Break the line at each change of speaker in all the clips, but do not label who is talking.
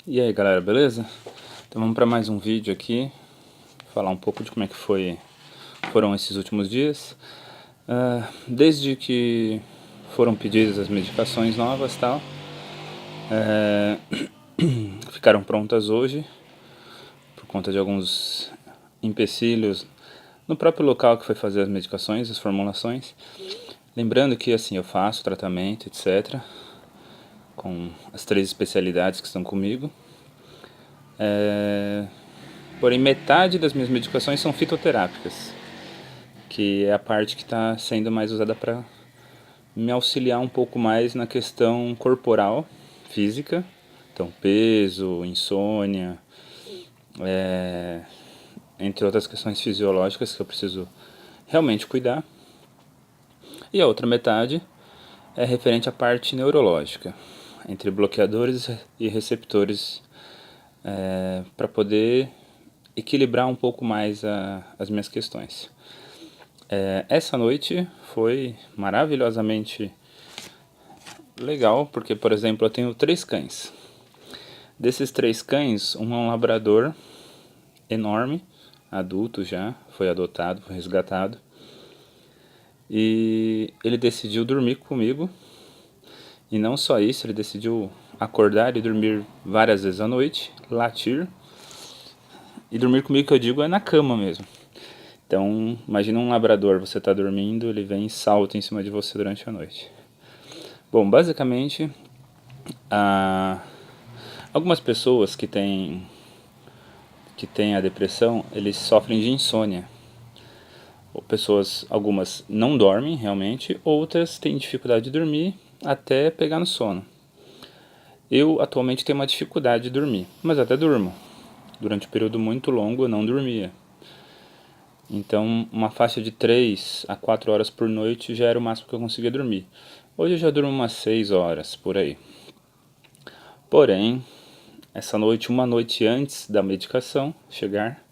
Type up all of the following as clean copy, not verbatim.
E aí galera, beleza? Então vamos para mais um vídeo aqui, falar um pouco de como é que foram esses últimos dias. Desde que foram pedidas as medicações novas e tal, ficaram prontas hoje, por conta de alguns empecilhos no próprio local que foi fazer as medicações, as formulações. Lembrando que assim, eu faço tratamento, etc., com as 3 especialidades que estão comigo. Porém, metade das minhas medicações são fitoterápicas, que é a parte que está sendo mais usada para me auxiliar um pouco mais na questão corporal, física. Então, peso, insônia, entre outras questões fisiológicas que eu preciso realmente cuidar. E a outra metade é referente à parte neurológica, entre bloqueadores e receptores, para poder equilibrar um pouco mais as minhas questões. Essa noite foi maravilhosamente legal, porque, por exemplo, eu tenho 3 cães. Desses 3 cães, um é um labrador enorme, adulto já, foi adotado, foi resgatado. E ele decidiu dormir comigo. E não só isso, ele decidiu acordar e dormir várias vezes à noite, latir. E dormir comigo, que eu digo, é na cama mesmo. Então, imagina um labrador, você está dormindo, ele vem e salta em cima de você durante a noite. Bom, basicamente, algumas pessoas que têm a depressão, eles sofrem de insônia. Pessoas, algumas não dormem realmente, outras têm dificuldade de dormir até pegar no sono. Eu atualmente tenho uma dificuldade de dormir, mas até durmo. Durante um período muito longo eu não dormia. Então, uma faixa de 3 a 4 horas por noite já era o máximo que eu conseguia dormir. Hoje eu já durmo umas 6 horas, por aí. Porém, essa noite, uma noite antes da medicação chegar,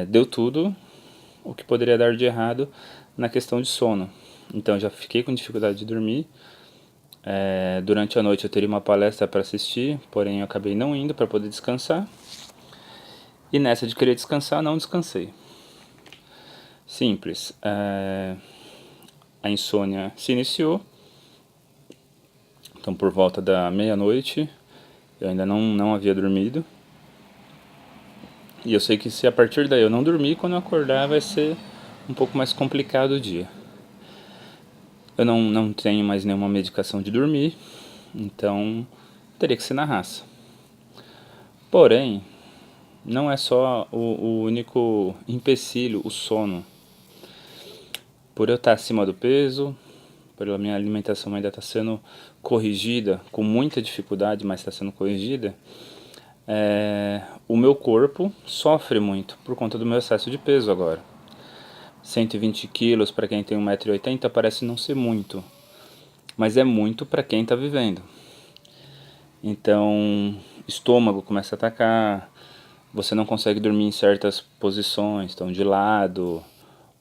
deu tudo o que poderia dar de errado na questão de sono. Então já fiquei com dificuldade de dormir. Durante a noite eu teria uma palestra para assistir, porém eu acabei não indo para poder descansar. E nessa de querer descansar, não descansei. Simples. A insônia se iniciou. Então por volta da meia-noite eu ainda não havia dormido. E eu sei que se a partir daí eu não dormir, quando eu acordar vai ser um pouco mais complicado o dia. Eu não tenho mais nenhuma medicação de dormir, então teria que ser na raça. Porém, não é só o único empecilho, o sono. Por eu estar acima do peso, pela minha alimentação ainda está sendo corrigida, com muita dificuldade, mas está sendo corrigida, o meu corpo sofre muito por conta do meu excesso de peso agora. 120 quilos para quem tem 1,80 m parece não ser muito, mas é muito para quem está vivendo. Então, estômago começa a atacar, você não consegue dormir em certas posições, então de lado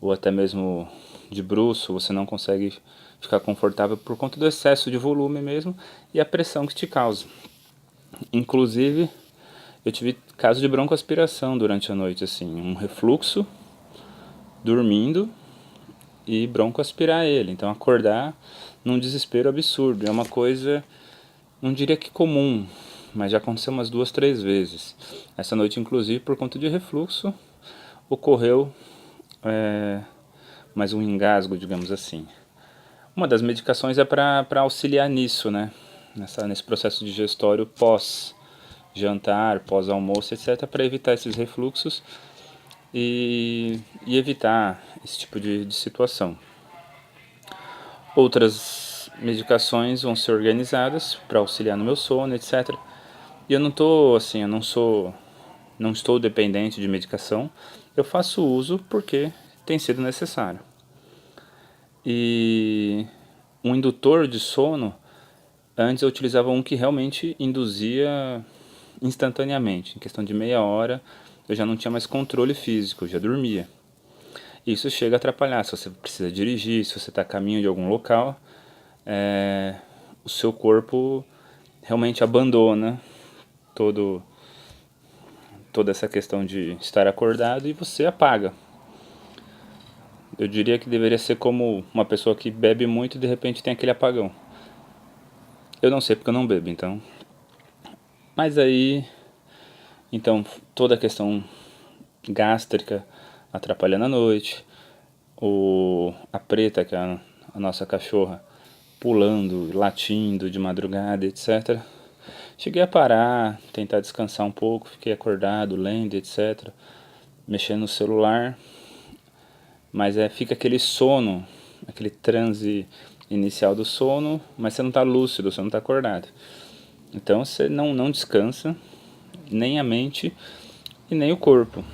ou até mesmo de bruço, você não consegue ficar confortável por conta do excesso de volume mesmo e a pressão que te causa. Inclusive, eu tive caso de broncoaspiração durante a noite, assim, um refluxo, dormindo e broncoaspirar ele. Então acordar num desespero absurdo. É uma coisa, não diria que comum, mas já aconteceu umas 2, 3 vezes. Essa noite, inclusive, por conta de refluxo, ocorreu mais um engasgo, digamos assim. Uma das medicações é para auxiliar nisso, né? Nesse processo digestório pós-jantar, pós-almoço, etc., para evitar esses refluxos e evitar esse tipo de situação. Outras medicações vão ser organizadas para auxiliar no meu sono, etc. E eu não tô assim, não estou dependente de medicação. Eu faço uso porque tem sido necessário. E um indutor de sono, antes eu utilizava um que realmente induzia instantaneamente. Em questão de meia hora, eu já não tinha mais controle físico, eu já dormia. Isso chega a atrapalhar se você precisa dirigir, se você está a caminho de algum local, o seu corpo realmente abandona toda essa questão de estar acordado e você apaga. Eu diria que deveria ser como uma pessoa que bebe muito e de repente tem aquele apagão. Eu não sei porque eu não bebo, então. Mas aí, então, toda a questão gástrica atrapalhando a noite, a preta, que é a nossa cachorra, pulando, latindo de madrugada, etc. Cheguei a parar, tentar descansar um pouco, fiquei acordado, lendo, etc. Mexendo no celular, mas fica aquele sono, aquele transe inicial do sono, mas você não está lúcido, você não está acordado. Então você não descansa, nem a mente e nem o corpo.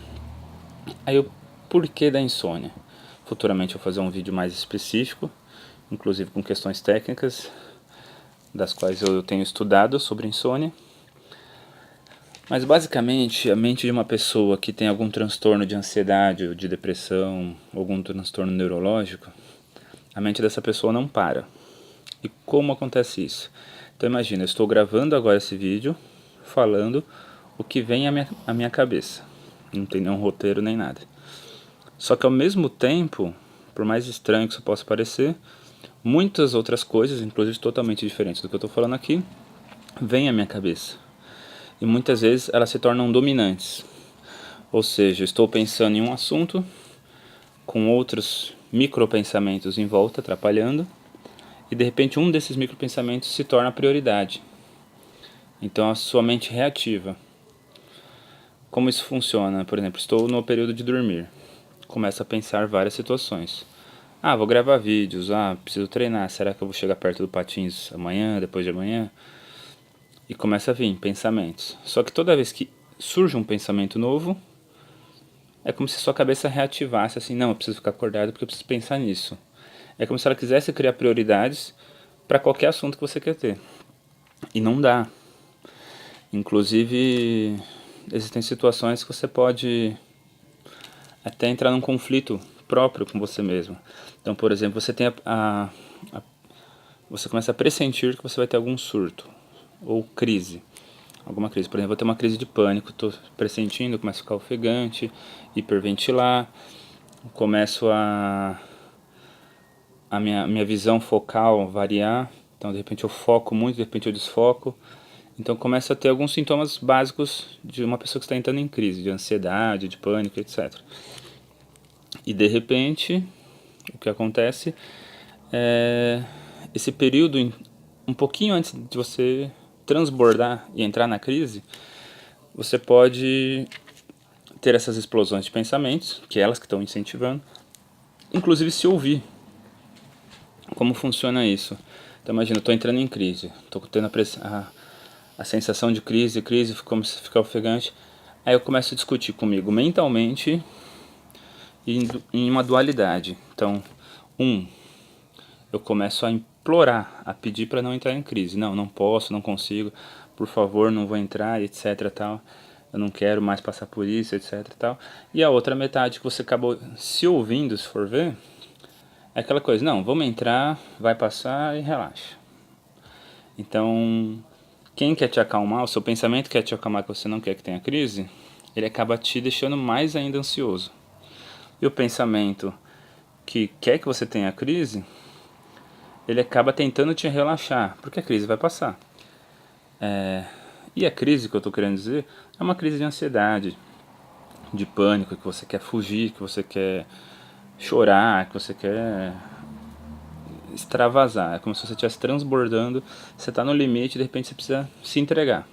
Aí o porquê da insônia? Futuramente eu vou fazer um vídeo mais específico, inclusive com questões técnicas, das quais eu tenho estudado sobre insônia. Mas basicamente a mente de uma pessoa que tem algum transtorno de ansiedade ou de depressão, algum transtorno neurológico, a mente dessa pessoa não para. E como acontece isso? Então imagina, eu estou gravando agora esse vídeo, falando o que vem à minha cabeça. Não tem nenhum roteiro nem nada. Só que ao mesmo tempo, por mais estranho que isso possa parecer, muitas outras coisas, inclusive totalmente diferentes do que eu estou falando aqui, vêm à minha cabeça. E muitas vezes elas se tornam dominantes. Ou seja, estou pensando em um assunto, com outros micropensamentos em volta, atrapalhando, e de repente um desses micropensamentos se torna a prioridade. Então a sua mente reativa. Como isso funciona? Por exemplo, estou no período de dormir. Começo a pensar várias situações. Vou gravar vídeos, preciso treinar, será que eu vou chegar perto do patins amanhã, depois de amanhã? E começa a vir pensamentos. Só que toda vez que surge um pensamento novo, é como se sua cabeça reativasse assim, não, eu preciso ficar acordado porque eu preciso pensar nisso. É como se ela quisesse criar prioridades para qualquer assunto que você quer ter. E não dá. Inclusive, existem situações que você pode até entrar num conflito próprio com você mesmo. Então, por exemplo, você tem você começa a pressentir que você vai ter algum surto ou crise. Alguma crise, por exemplo, vou ter uma crise de pânico, estou pressentindo, começo a ficar ofegante, hiperventilar, começo a minha visão focal variar, então de repente eu foco muito, de repente eu desfoco, então começa a ter alguns sintomas básicos de uma pessoa que está entrando em crise, de ansiedade, de pânico, etc. E de repente, o que acontece é esse período, um pouquinho antes de você transbordar e entrar na crise, você pode ter essas explosões de pensamentos, que é elas que estão incentivando, inclusive se ouvir. Como funciona isso? Então imagina, eu estou entrando em crise, estou tendo a sensação de crise, começa a ficar ofegante, aí eu começo a discutir comigo mentalmente em uma dualidade. Então, eu começo a implorar, a pedir para não entrar em crise. Não posso, não consigo, por favor, não vou entrar, etc. Tal. Eu não quero mais passar por isso, etc. Tal. E a outra metade que você acabou se ouvindo, se for ver, é aquela coisa, não, vamos entrar, vai passar e relaxa. Então, quem quer te acalmar, o seu pensamento quer te acalmar que você não quer que tenha crise, ele acaba te deixando mais ainda ansioso. E o pensamento que quer que você tenha crise, ele acaba tentando te relaxar, porque a crise vai passar. E a crise que eu estou querendo dizer é uma crise de ansiedade, de pânico, que você quer fugir, que você quer chorar, que você quer extravasar. É como se você estivesse transbordando, você está no limite e de repente você precisa se entregar.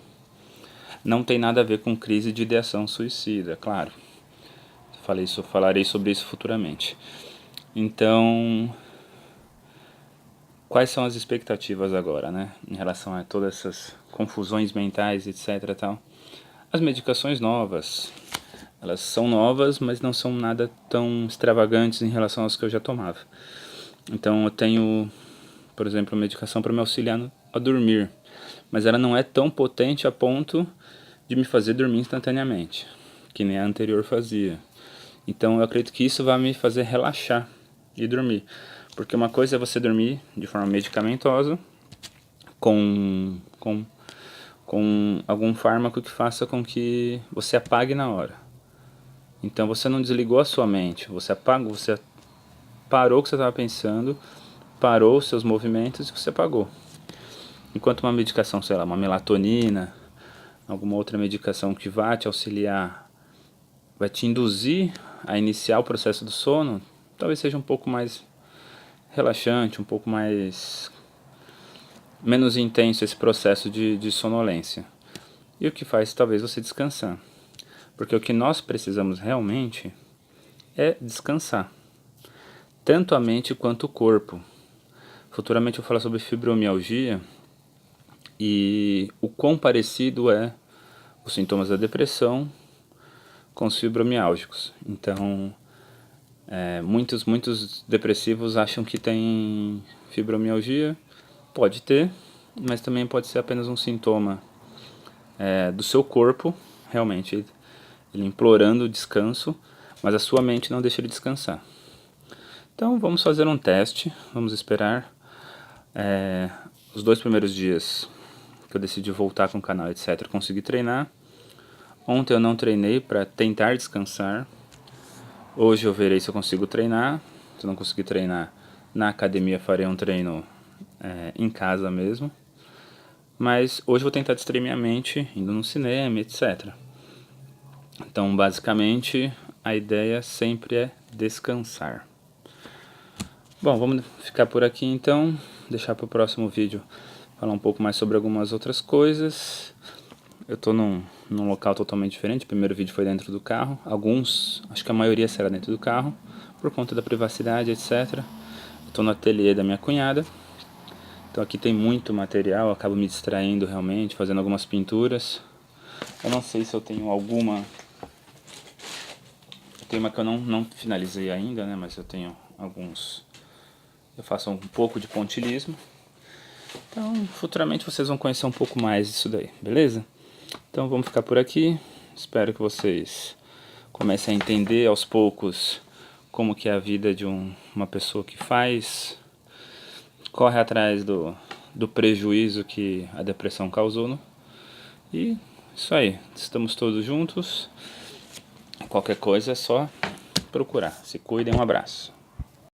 Não tem nada a ver com crise de ideação suicida, claro. Falarei sobre isso futuramente. Então, quais são as expectativas agora, né? Em relação a todas essas confusões mentais, etc. Tal. As medicações novas, elas são novas, mas não são nada tão extravagantes em relação às que eu já tomava. Então eu tenho, por exemplo, medicação para me auxiliar a dormir, mas ela não é tão potente a ponto de me fazer dormir instantaneamente, que nem a anterior fazia. Então eu acredito que isso vai me fazer relaxar e dormir. Porque uma coisa é você dormir de forma medicamentosa, com com algum fármaco que faça com que você apague na hora. Então você não desligou a sua mente, você apagou, você parou o que você estava pensando, parou os seus movimentos e você apagou. Enquanto uma medicação, sei lá, uma melatonina, alguma outra medicação que vai te auxiliar, vai te induzir a iniciar o processo do sono, talvez seja um pouco mais relaxante, um pouco menos intenso esse processo de sonolência. E o que faz talvez você descansar. Porque o que nós precisamos realmente é descansar. Tanto a mente quanto o corpo. Futuramente eu vou falar sobre fibromialgia e o quão parecido é os sintomas da depressão com os fibromiálgicos. Então, muitos depressivos acham que tem fibromialgia. Pode ter, mas também pode ser apenas um sintoma do seu corpo, realmente, ele implorando descanso, mas a sua mente não deixa ele descansar. Então vamos fazer um teste, vamos esperar os 2 primeiros dias que eu decidi voltar com o canal, etc. Consegui treinar. Ontem eu não treinei para tentar descansar. Hoje eu verei se eu consigo treinar. Se eu não conseguir treinar na academia, farei um treino em casa mesmo. Mas hoje eu vou tentar distrair minha mente, indo no cinema, etc. Então, basicamente, a ideia sempre é descansar. Bom, vamos ficar por aqui então, deixar para o próximo vídeo falar um pouco mais sobre algumas outras coisas. Eu estou num local totalmente diferente, o primeiro vídeo foi dentro do carro, acho que a maioria será dentro do carro, por conta da privacidade, etc. Estou no ateliê da minha cunhada, então aqui tem muito material, eu acabo me distraindo realmente, fazendo algumas pinturas. Eu não sei se eu tenho alguma... Tem uma que eu não finalizei ainda, né, mas eu tenho alguns... Eu faço um pouco de pontilhismo. Então, futuramente vocês vão conhecer um pouco mais disso daí, beleza? Então vamos ficar por aqui. Espero que vocês comecem a entender aos poucos como que é a vida de uma pessoa que corre atrás do prejuízo que a depressão causou, E isso aí, estamos todos juntos. Qualquer coisa é só procurar. Se cuidem, um abraço.